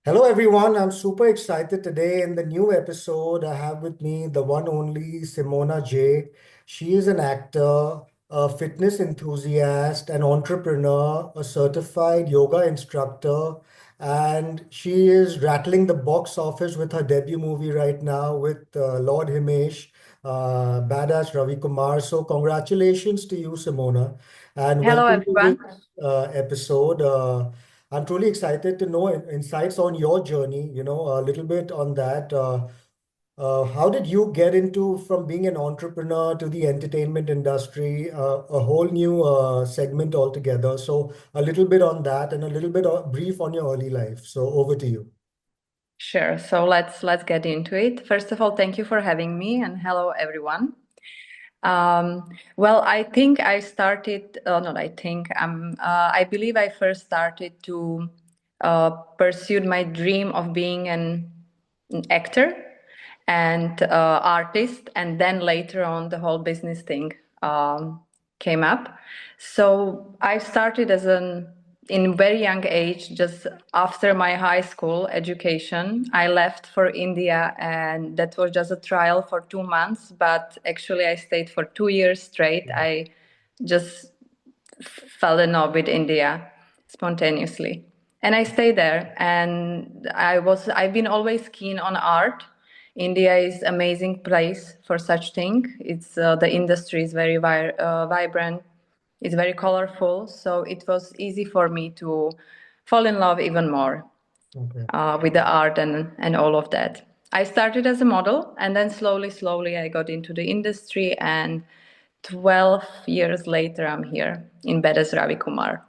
Hello, everyone. I'm super excited today. In the new episode, I have with me the one only Simona J. She is an actor, a fitness enthusiast, an entrepreneur, a certified yoga instructor, and she is rattling the box office with her debut movie right now with Lord Himesh, badass Ravi Kumar. So, congratulations to you, Simona, and Hello, welcome to everyone. this episode. I'm truly excited to know insights on your journey, a little bit on that. How did you get into from being an entrepreneur to the entertainment industry, a whole new segment altogether? So a little bit on that and a little bit brief on your early life. So over to you. Sure. So let's get into it. First of all, thank you for having me, and hello, everyone. Well, I think I started. Not I think. I believe I first started to pursue my dream of being an actor and artist, and then later on, the whole business thing came up. So I started as an in very young age, just after my high school education, I left for India, and that was just a trial for 2 months. But actually, I stayed for 2 years straight. I just fell in love with India spontaneously. And I stayed there, and I've been always keen on art. India is amazing place for such thing. It's the industry is very vibrant. It's very colorful, so it was easy for me to fall in love even more Okay. with the art and all of that. I started as a model, and then slowly, I got into the industry, and 12 years later, I'm here in bed as Ravi Kumar.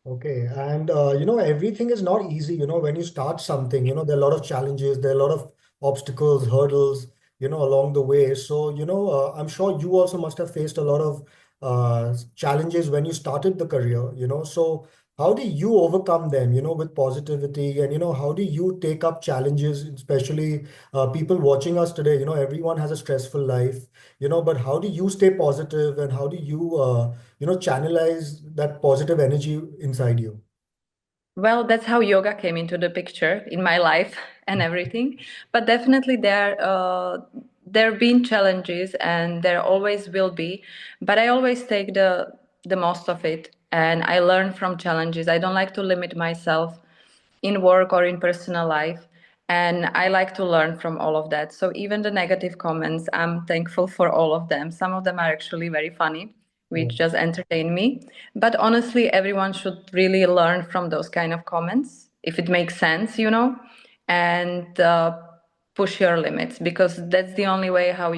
Okay, and everything is not easy. When you start something, there are a lot of challenges, there are a lot of obstacles, hurdles, along the way. So, I'm sure you also must have faced a lot of challenges when you started the career. So, how do you overcome them, with positivity? And, how do you take up challenges, especially people watching us today? Everyone has a stressful life, but how do you stay positive and how do you channelize that positive energy inside you? Well, that's how yoga came into the picture in my life and everything. But definitely there have been challenges, and there always will be. But I always take the most of it, and I learn from challenges. I don't like to limit myself in work or in personal life, and I like to learn from all of that. So even the negative comments, I'm thankful for all of them. Some of them are actually very funny, Yeah. which just entertain me. But honestly, everyone should really learn from those kind of comments if it makes sense, and push your limits, because that's the only way how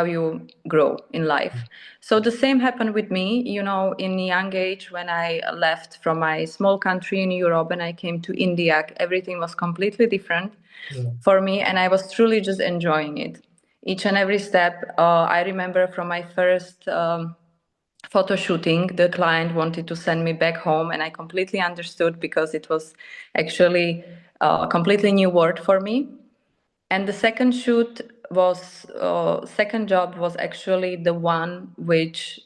you grow in life. So the same happened with me, in young age. When I left from my small country in Europe and I came to India, everything was completely different Yeah. for me, and I was truly just enjoying it, each and every step. I remember from my first photo shooting, the client wanted to send me back home, and I completely understood, because it was actually a completely new word for me. And the second job was actually the one which,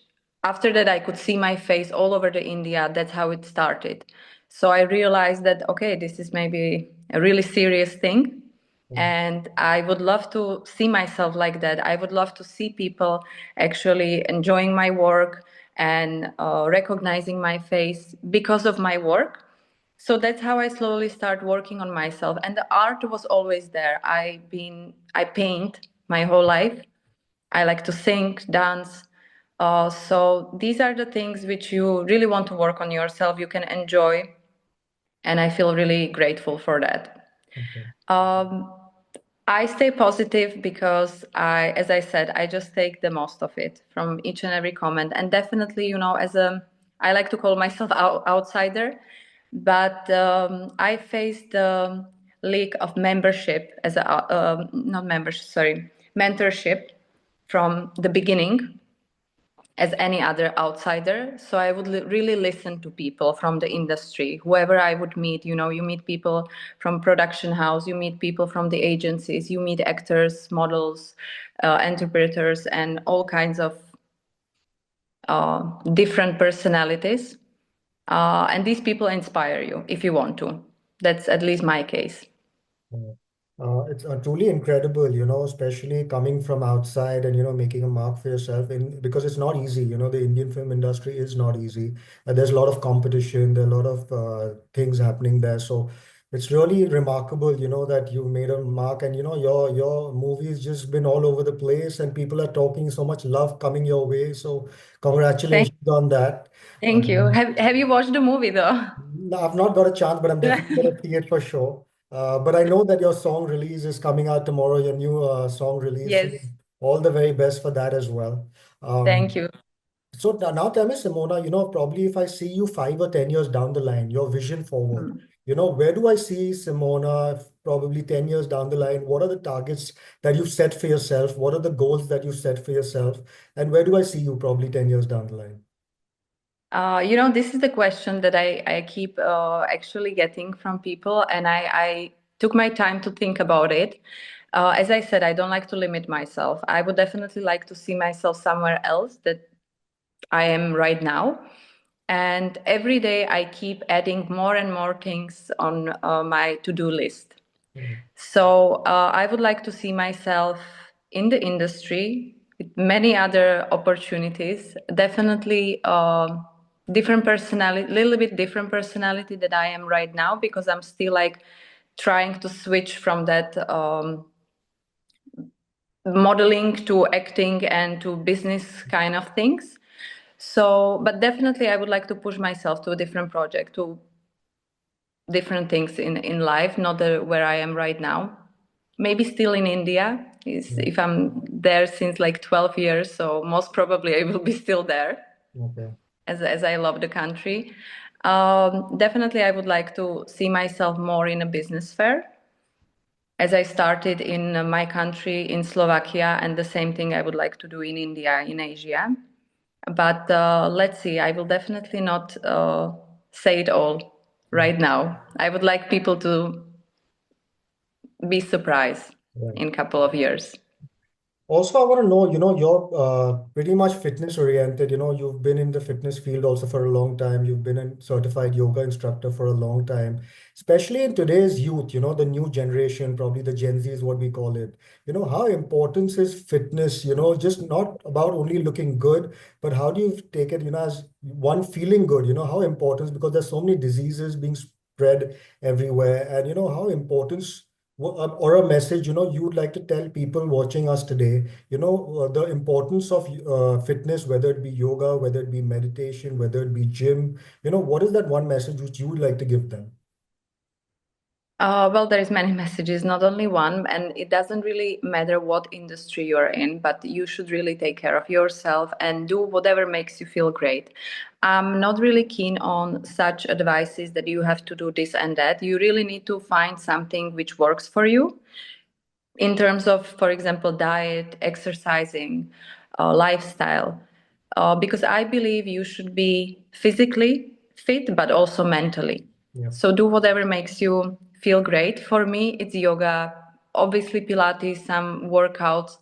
after that, I could see my face all over the India. That's how it started. So I realized that, okay, this is maybe a really serious thing. Yeah. And I would love to see myself like that. I would love to see people actually enjoying my work and recognizing my face because of my work. So that's how I slowly start working on myself, and the art was always there. I paint my whole life. I like to sing, dance. So these are the things which you really want to work on yourself, you can enjoy, and I feel really grateful for that. Okay. um, I stay positive because as I said, I just take the most of it from each and every comment. And definitely, I like to call myself outsider, but I faced the leak of membership as not membership, sorry, mentorship from the beginning as any other outsider. So I would really listen to people from the industry, whoever I would meet. You meet people from production house, you meet people from the agencies, you meet actors, models, interpreters, and all kinds of different personalities. And these people inspire you if you want to. That's at least my case. Yeah. It's truly incredible, especially coming from outside and, making a mark for yourself in because it's not easy. The Indian film industry is not easy. There's a lot of competition, there are a lot of things happening there. So it's really remarkable, that you made a mark and, your movie's just been all over the place and people are talking so much love coming your way. So Thank, congratulations on that. thank you. Um, Have you watched the movie though? no, I've not got a chance, but I'm definitely going to see it for sure. But I know that your song release is coming out tomorrow, your new song release. So Yes. all the very best for that as well. Thank you. So now tell me, Simona, probably if I see you 5 or 10 years down the line, your vision forward, Mm. where do I see Simona probably 10 years down the line? What are the targets that you've set for yourself? What are the goals that you've set for yourself? And where do I see you probably 10 years down the line? This is the question that I keep actually getting from people, and I took my time to think about it. As I said, I don't like to limit myself. I would definitely like to see myself somewhere else that I am right now. And every day I keep adding more and more things on my to do list. Mhm. So I would like to see myself in the industry with many other opportunities. Definitely different personality, little bit different personality that I am right now because I'm still like trying to switch from that modeling to acting and to business kind of things. So, but definitely I would like to push myself to a different project, to different things in life, not where I am right now. Maybe still in India, is Yeah. if I'm there since like 12 years, so most probably I will be still there Okay. as I love the country. Definitely, I would like to see myself more in a business fair as I started in my country in Slovakia, and the same thing I would like to do in India, in Asia. But let's see, I will definitely not say it all right now. I would like people to be surprised Right. in a couple of years. Also, I want to know, you're pretty much fitness oriented. You've been in the fitness field also for a long time. You've been a certified yoga instructor for a long time, especially in today's youth, the new generation, probably the Gen Z is what we call it. How important is fitness, just not about only looking good, but how do you take it, as one feeling good, how important, because there's so many diseases being spread everywhere. And, how important or a message you would like to tell people watching us today, the importance of fitness, whether it be yoga, whether it be meditation, whether it be gym, what is that one message which you would like to give them? Well, there is many messages, not only one, and it doesn't really matter what industry you're in, but you should really take care of yourself and do whatever makes you feel great. I'm not really keen on such advices that you have to do this and that. You really need to find something which works for you in terms of, for example, diet, exercising, lifestyle, because I believe you should be physically fit, but also mentally. Yeah. So do whatever makes you feel great. For me, it's yoga, obviously Pilates, some workouts,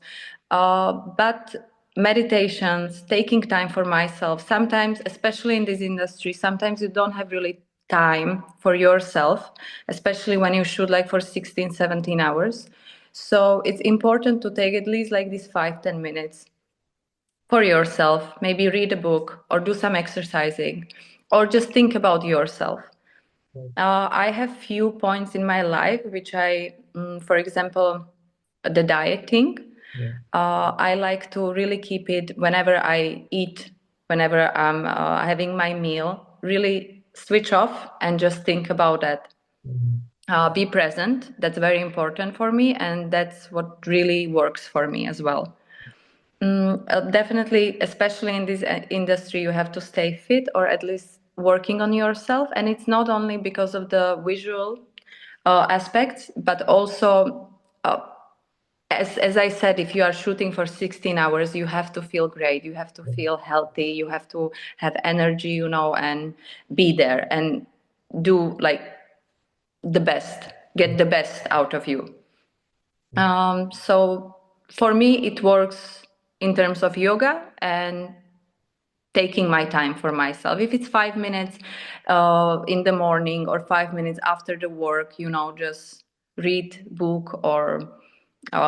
but meditations, taking time for myself. Sometimes, especially in this industry, sometimes you don't have really time for yourself, especially when you shoot like for 16, 17 hours. So it's important to take at least like these 5, 10 minutes for yourself. Maybe read a book or do some exercising or just think about yourself. Right. I have few points in my life which for example, the dieting. Yeah. I like to really keep it whenever I eat, whenever I'm having my meal, really switch off and just think about that. Mhm. Be present. That's very important for me, and that's what really works for me as well. Definitely, especially in this industry, you have to stay fit or at least working on yourself. And it's not only because of the visual aspects, but also, as I said, if you are shooting for 16 hours, you have to feel great. You have to feel healthy. You have to have energy, and be there and do like the best, get the best out of you. So for me, it works in terms of yoga and taking my time for myself. If it's 5 minutes in the morning or 5 minutes after the work, just read book or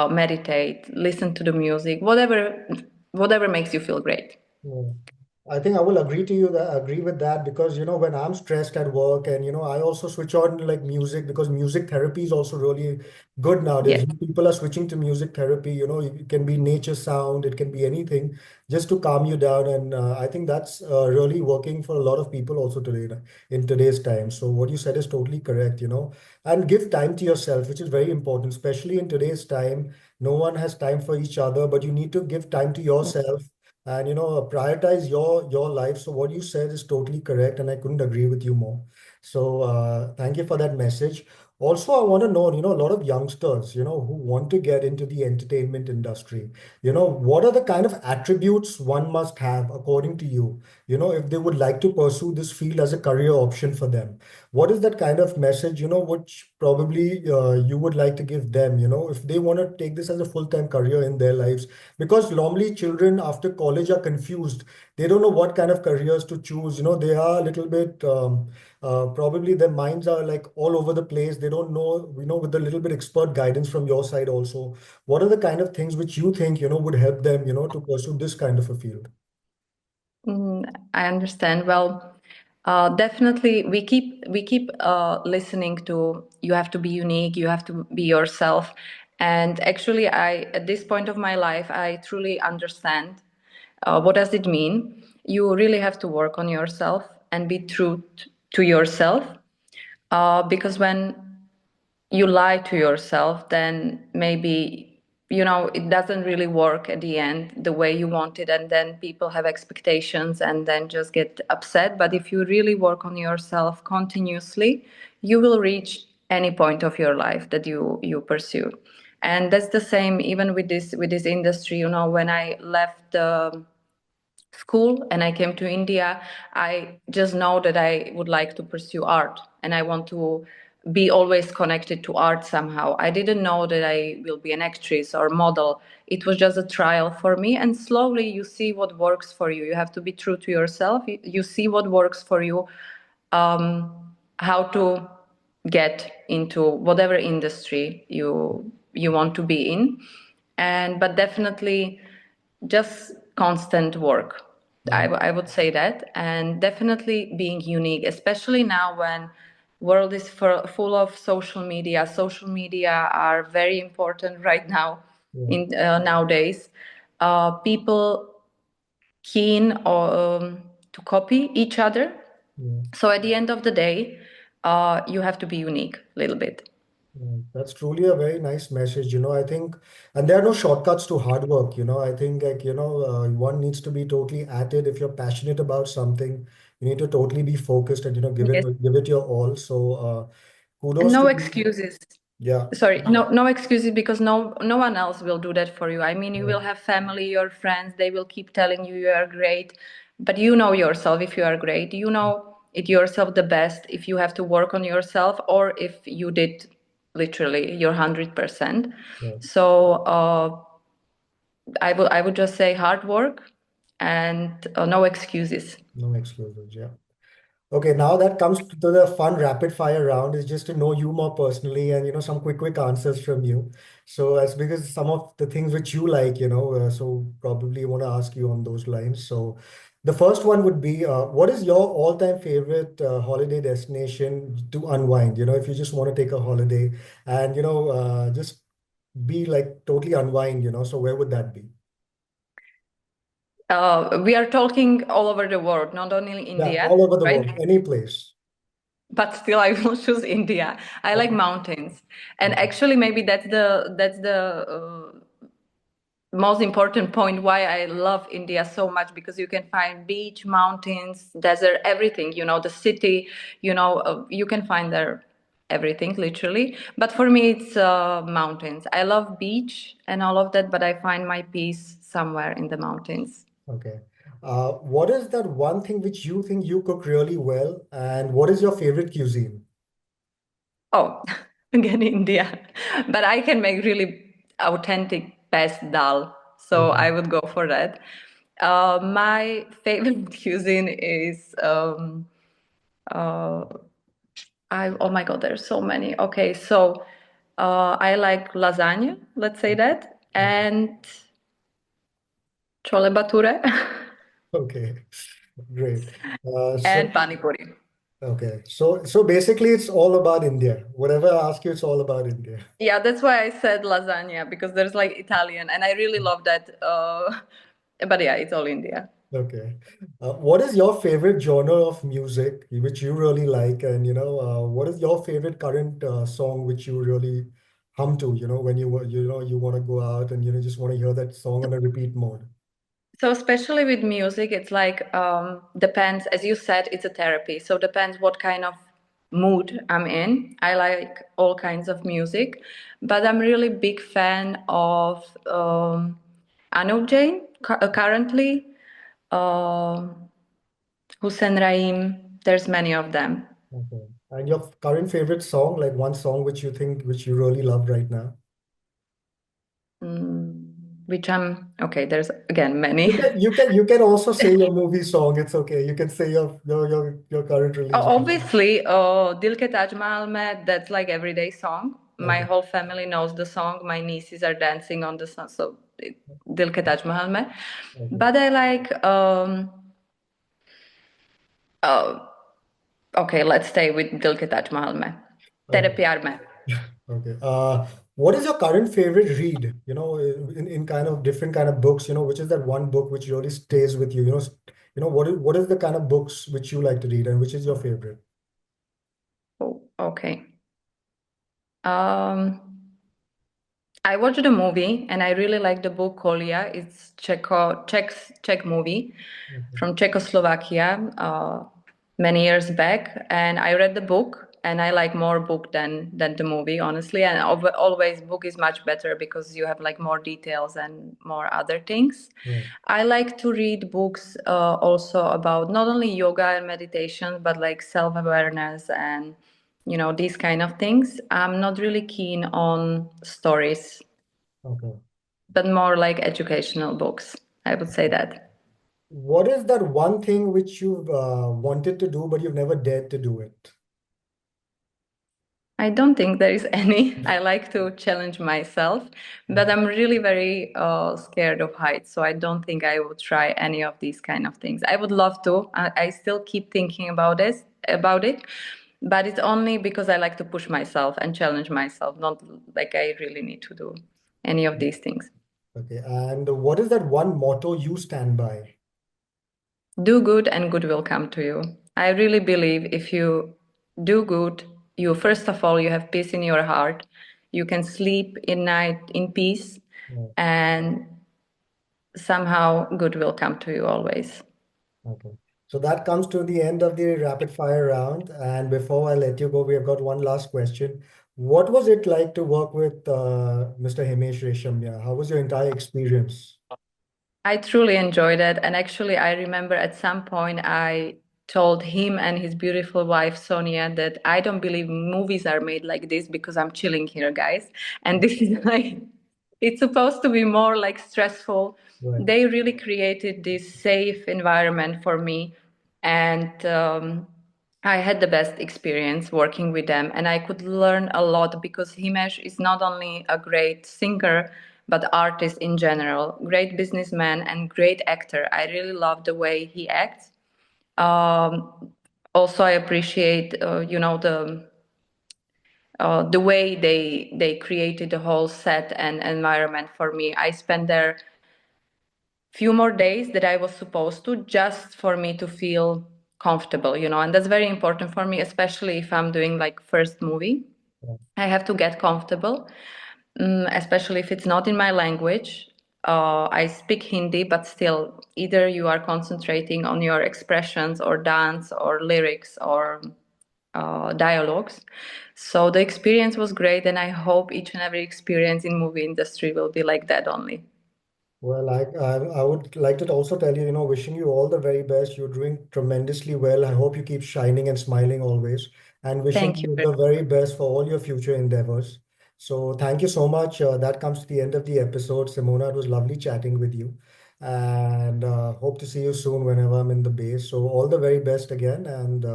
meditate, listen to the music, whatever makes you feel great. Yeah. I think I will agree with that because when I'm stressed at work and I also switch on like music because music therapy is also really good nowadays. Yes. People are switching to music therapy, it can be nature sound, it can be anything just to calm you down, and I think that's really working for a lot of people also today in today's time. So what you said is totally correct, and give time to yourself, which is very important, especially in today's time. No one has time for each other, but you need to give time to yourself and prioritize your life. So what you said is totally correct, and I couldn't agree with you more. So thank you for that message. Also, I want to know, a lot of youngsters, who want to get into the entertainment industry, what are the kind of attributes one must have according to you, if they would like to pursue this field as a career option for them? What is that kind of message, which probably you would like to give them, if they want to take this as a full-time career in their lives? Because normally children after college are confused. They don't know what kind of careers to choose. They are a little bit probably their minds are like all over the place. They don't know, with a little bit expert guidance from your side also, what are the kind of things which you think would help them to pursue this kind of a field? Mm, I understand. Well, definitely, we keep listening to you have to be unique, you have to be yourself, and actually, I at this point of my life, I truly understand what does it mean. You really have to work on yourself and be true to yourself, because when you lie to yourself, then maybe it doesn't really work at the end the way you want it, and then people have expectations and then just get upset. But if you really work on yourself continuously, you will reach any point of your life that you pursue. And that's the same even with this industry. When I left the school and I came to India, I just know that I would like to pursue art and I want to be always connected to art somehow. I didn't know that I will be an actress or model. It was just a trial for me. And slowly you see what works for you. You have to be true to yourself. You see what works for you, um, how to get into whatever industry you want to be in. And but definitely just constant work. Mm, I would say that, and definitely being unique, especially now when world is full of social media. Social media are very important right now yeah, in nowadays. People keen to copy each other. yeah. So at the end of the day, you have to be unique a little bit. That's truly a very nice message, I think, and there are no shortcuts to hard work, I think like, one needs to be totally at it. If you're passionate about something, you need to totally be focused and, Yes. give it your all. So, And kudos to no you. excuses. Yeah, Sorry, no excuses, because no one else will do that for you. I mean, you yeah, will have family, your friends, they will keep telling you you are great, but you know yourself if you are great. You know it yourself the best if you have to work on yourself or if you did literally your 100%. yeah, So I would just say hard work and no excuses. no excuses. Yeah. Okay, now that comes to the fun rapid fire round is just to know you more personally and some quick answers from you. So that's because some of the things which you like, so probably want to ask you on those lines. So the first one would be, what is your all-time favorite holiday destination to unwind? If you just want to take a holiday and just be like totally unwind, so where would that be? We are talking all over the world, not only Yeah, India, all over the right? world, any place. But still I will choose India. I like Okay. mountains, and Okay. actually maybe that's the most important point why I love India so much, because you can find beach, mountains, desert, everything. The city. You can find there everything literally. But for me, it's mountains. I love beach and all of that, but I find my peace somewhere in the mountains. Okay. What is that one thing which you think you cook really well, and what is your favorite cuisine? Oh, again, India. But I can make really authentic best dal. So Okay. I would go for that. My favorite cuisine is uh, oh my God, there's so many. Okay, so I like lasagna, let's say that, Okay. and chole bature Okay. Great. and So pani puri. okay. So basically it's all about India. Whatever I ask you, it's all about India. Yeah, that's why I said lasagna because there's like Italian, and I really love that. But yeah, it's all India. Okay. What is your favorite genre of music which you really like? And what is your favorite current song which you really hum to, when you want to go out and just want to hear that song on a repeat mode? So especially with music, it's like depends. As you said, it's a therapy. So depends what kind of mood I'm in. I like all kinds of music, but I'm really big fan of Anup Jain currently, um Hussein Raim. There's many of them. Okay. And your current favorite song, like one song which you think which you really love right now? Which I'm okay. There's again You many. can you can you can also say your movie song. It's okay. You can say your current release. Obviously, Dil Ke Taj Mahal Mein, that's like everyday song. My Okay. whole family knows the song. My nieces are dancing on the song. So, Dil Ke Taj Mahal Mein. Okay. But I like, uh, okay, let's stay with Dil Ke Taj Mahal Mein. Tere Okay. Pyar Mein. Okay. What is your current favorite read? In kind of different kind of books, which is that one book which really stays with you? What is the kind of books which you like to read and which is your favorite? Oh, okay. Um, I watched a movie and I really like the book Kolia. It's Czech movie Okay. from Czechoslovakia many years back, and I read the book and I like more book than the movie, honestly. And always book is much better because you have like more details and more other things. Right. I like to read books also about not only yoga and meditation, but like self awareness and these kind of things. I'm not really keen on stories, Okay. but more like educational books. I would say that. What is that one thing which you've wanted to do but you've never dared to do it? I don't think there is any. I like to challenge myself, but I'm really very scared of heights. So I don't think I would try any of these kind of things. I would love to. I still keep thinking about it, but it's only because I like to push myself and challenge myself. Not like I really need to do any of these things. Okay. And what is that one motto you stand by? Do good and good will come to you. I really believe if you do good, you first of all you have peace in your heart. You can sleep in night in peace, Yeah. and somehow good will come to you always. Okay. So that comes to the end of the rapid fire round. And before I let you go, we have got one last question. What was it like to work with Mr. Himesh Reshamya? How was your entire experience? I truly enjoyed it. And actually, I remember at some point I told him and his beautiful wife, Sonia, that I don't believe movies are made like this because I'm chilling here, guys. And this is like, it's supposed to be more like stressful. Right. They really created this safe environment for me. And I had the best experience working with them, and I could learn a lot because Himesh is not only a great singer, but artist in general, great businessman and great actor. I really love the way he acts. Also, I appreciate, the way they created the whole set and environment for me. I spent there few more days that I was supposed to just for me to feel comfortable, and that's very important for me, especially if I'm doing like first movie. Yeah. I have to get comfortable, especially if it's not in my language. I speak Hindi, but still, either you are concentrating on your expressions or dance or lyrics or dialogues. So the experience was great, and I hope each and every experience in movie industry will be like that only. Well, I would like to also tell you, wishing you all the very best. You're doing tremendously well. I hope you keep shining and smiling always, and wishing Thank you you very the very best for all your future endeavors. So thank you so much. That comes to the end of the episode. Simona, it was lovely chatting with you, and hope to see you soon whenever I'm in the base. So all the very best again, and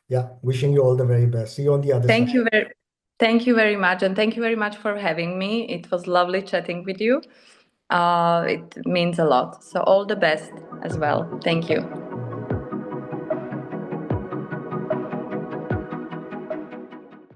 yeah, wishing you all the very best. See you on the other side. Thank you very Thank you very much, and thank you very much for having me. It was lovely chatting with you. It means a lot. So, all the best as well. Thank you.